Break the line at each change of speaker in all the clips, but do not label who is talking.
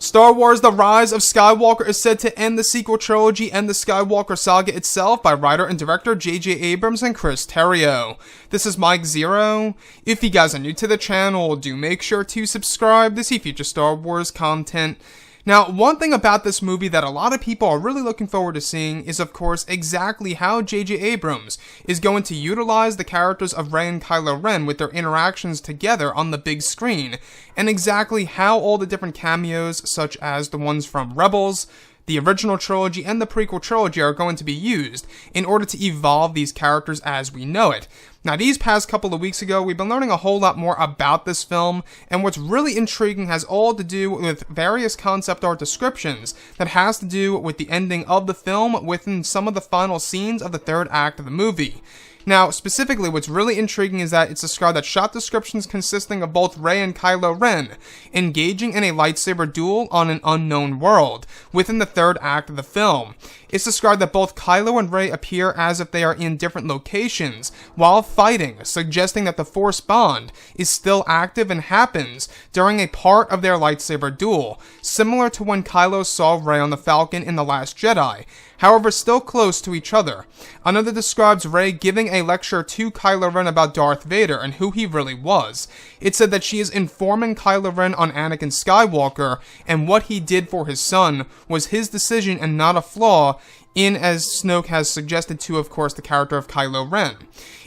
Star Wars The Rise of Skywalker is said to end the sequel trilogy and the Skywalker saga itself by writer and director J.J. Abrams and Chris Terrio. This is Mike Zero. If you guys are new to the channel, do make sure to subscribe to see future Star Wars content. Now, one thing about this movie that a lot of people are really looking forward to seeing is, of course, exactly how J.J. Abrams is going to utilize the characters of Rey and Kylo Ren with their interactions together on the big screen, and exactly how all the different cameos, such as the ones from Rebels, the original trilogy, and the prequel trilogy are going to be used in order to evolve these characters as we know it. Now, these past couple of weeks ago, we've been learning a whole lot more about this film, and what's really intriguing has all to do with various concept art descriptions that has to do with the ending of the film within some of the final scenes of the third act of the movie. Now, specifically, what's really intriguing is that it's described that shot descriptions consisting of both Rey and Kylo Ren engaging in a lightsaber duel on an unknown world within the third act of the film. It's described that both Kylo and Rey appear as if they are in different locations while fighting, suggesting that the Force bond is still active and happens during a part of their lightsaber duel, similar to when Kylo saw Rey on the Falcon in The Last Jedi, however still close to each other. Another describes Rey giving a lecture to Kylo Ren about Darth Vader and who he really was. It said that she is informing Kylo Ren on Anakin Skywalker, and what he did for his son was his decision and not a flaw, in as Snoke has suggested to, of course, the character of Kylo Ren.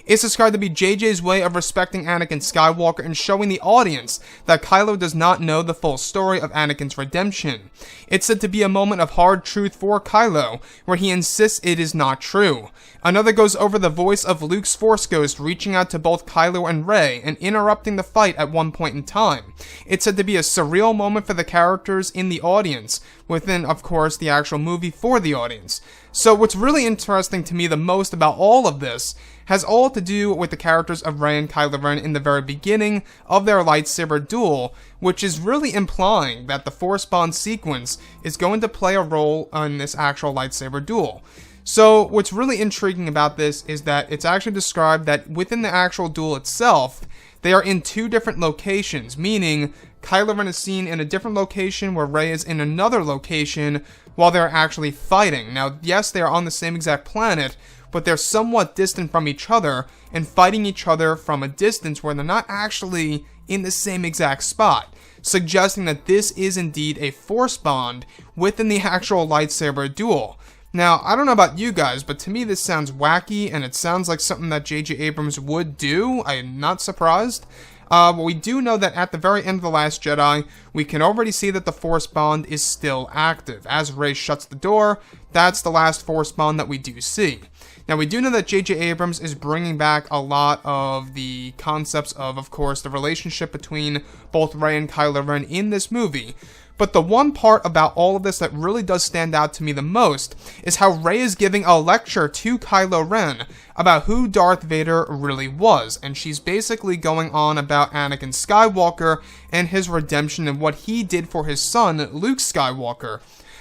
It's described to be JJ's way of respecting Anakin Skywalker and showing the audience that Kylo does not know the full story of Anakin's redemption. It's said to be a moment of hard truth for Kylo, where he insists it is not true. Another goes over the voice of Luke's Force Ghost reaching out to both Kylo and Rey and interrupting the fight at one point in time. It's said to be a surreal moment for the characters in the audience, within, of course, the actual movie for the audience. So what's really interesting to me the most about all of this has all to do with the characters of Rey and Kylo Ren in the very beginning of their lightsaber duel, which is really implying that the Force bond sequence is going to play a role in this actual lightsaber duel. So what's really intriguing about this is that it's actually described that within the actual duel itself, they are in two different locations, meaning Kylo Ren is seen in a different location where Rey is in another location while they're actually fighting. Now, yes, they are on the same exact planet, but they're somewhat distant from each other and fighting each other from a distance where they're not actually in the same exact spot, suggesting that this is indeed a Force bond within the actual lightsaber duel. Now, I don't know about you guys, but to me this sounds wacky, and it sounds like something that J.J. Abrams would do. I am not surprised. But we do know that at the very end of The Last Jedi, we can already see that the Force bond is still active. As Rey shuts the door, that's the last Force bond that we do see. Now, we do know that J.J. Abrams is bringing back a lot of the concepts of course, the relationship between both Rey and Kylo Ren in this movie. But the one part about all of this that really does stand out to me the most is how Rey is giving a lecture to Kylo Ren about who Darth Vader really was, and she's basically going on about Anakin Skywalker and his redemption and what he did for his son, Luke Skywalker.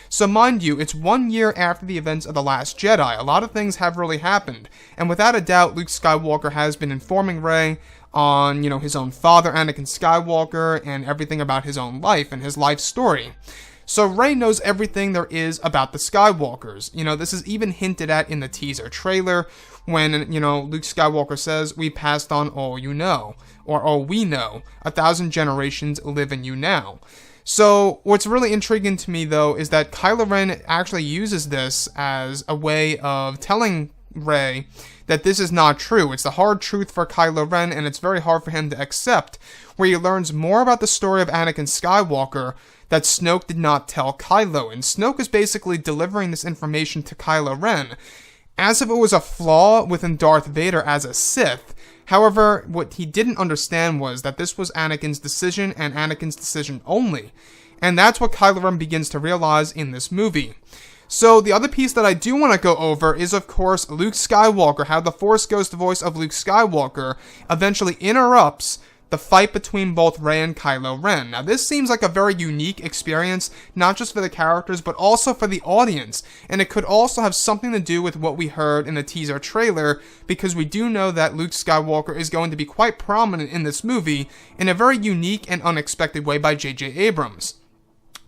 So mind you, it's 1 year after the events of The Last Jedi. A lot of things have really happened, and without a doubt, Luke Skywalker has been informing Rey on, his own father, Anakin Skywalker, and everything about his own life and his life story. So Rey knows everything there is about the Skywalkers. This is even hinted at in the teaser trailer when, Luke Skywalker says, "We passed on all you know," or "all we know. 1,000 generations live in you now." So what's really intriguing to me, though, is that Kylo Ren actually uses this as a way of telling Rey that this is not true. It's the hard truth for Kylo Ren, and it's very hard for him to accept, where he learns more about the story of Anakin Skywalker that Snoke did not tell Kylo, and Snoke is basically delivering this information to Kylo Ren as if it was a flaw within Darth Vader as a Sith. However, what he didn't understand was that this was Anakin's decision and Anakin's decision only, and that's what Kylo Ren begins to realize in this movie. So the other piece that I do want to go over is, of course, Luke Skywalker, how the Force Ghost voice of Luke Skywalker eventually interrupts the fight between both Rey and Kylo Ren. Now, this seems like a very unique experience, not just for the characters, but also for the audience, and it could also have something to do with what we heard in the teaser trailer, because we do know that Luke Skywalker is going to be quite prominent in this movie in a very unique and unexpected way by J.J. Abrams.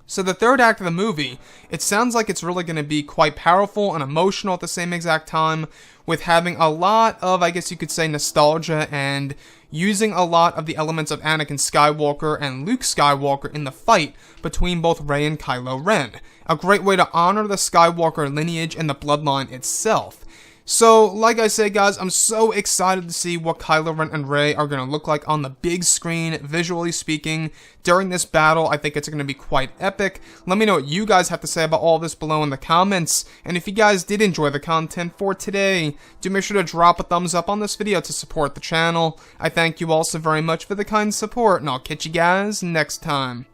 So the third act of the movie, it sounds like it's really going to be quite powerful and emotional at the same exact time, with having a lot of, I guess you could say, nostalgia and using a lot of the elements of Anakin Skywalker and Luke Skywalker in the fight between both Rey and Kylo Ren. A great way to honor the Skywalker lineage and the bloodline itself. So, like I said, guys, I'm so excited to see what Kylo Ren and Rey are going to look like on the big screen, visually speaking, during this battle. I think it's going to be quite epic. Let me know what you guys have to say about all this below in the comments. And if you guys did enjoy the content for today, do make sure to drop a thumbs up on this video to support the channel. I thank you all so very much for the kind support, and I'll catch you guys next time.